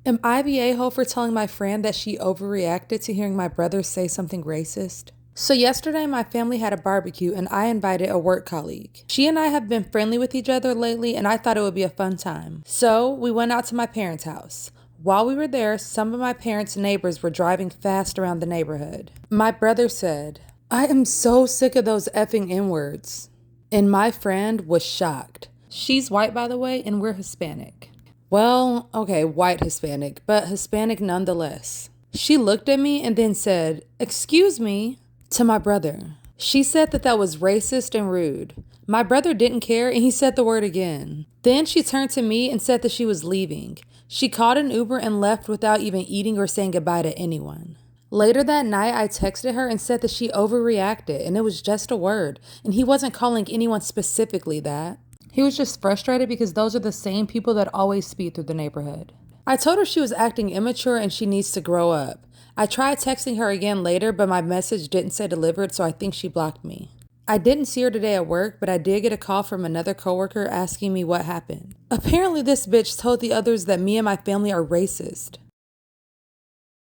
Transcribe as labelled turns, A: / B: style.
A: Am I the a-hole for telling my friend that she overreacted to hearing my brother say something racist? So yesterday my family had a barbecue and I invited a work colleague. She and I have been friendly with each other lately and I thought it would be a fun time. So we went out to my parents' house. While we were there, some of my parents' neighbors were driving fast around the neighborhood. My brother said, "I am so sick of those effing N-words." And my friend was shocked. She's white, by the way, and we're Hispanic. Well, okay, white Hispanic, but Hispanic nonetheless. She looked at me and then said, "Excuse me," to my brother. She said that was racist and rude. My brother didn't care and he said the word again. Then she turned to me and said that she was leaving. She called an Uber and left without even eating or saying goodbye to anyone. Later that night, I texted her and said that she overreacted and it was just a word, and he wasn't calling anyone specifically that. He was just frustrated because those are the same people that always speed through the neighborhood. I told her she was acting immature and she needs to grow up. I tried texting her again later, but my message didn't say delivered, so I think she blocked me. I didn't see her today at work, but I did get a call from another coworker asking me what happened. Apparently this bitch told the others that me and my family are racist.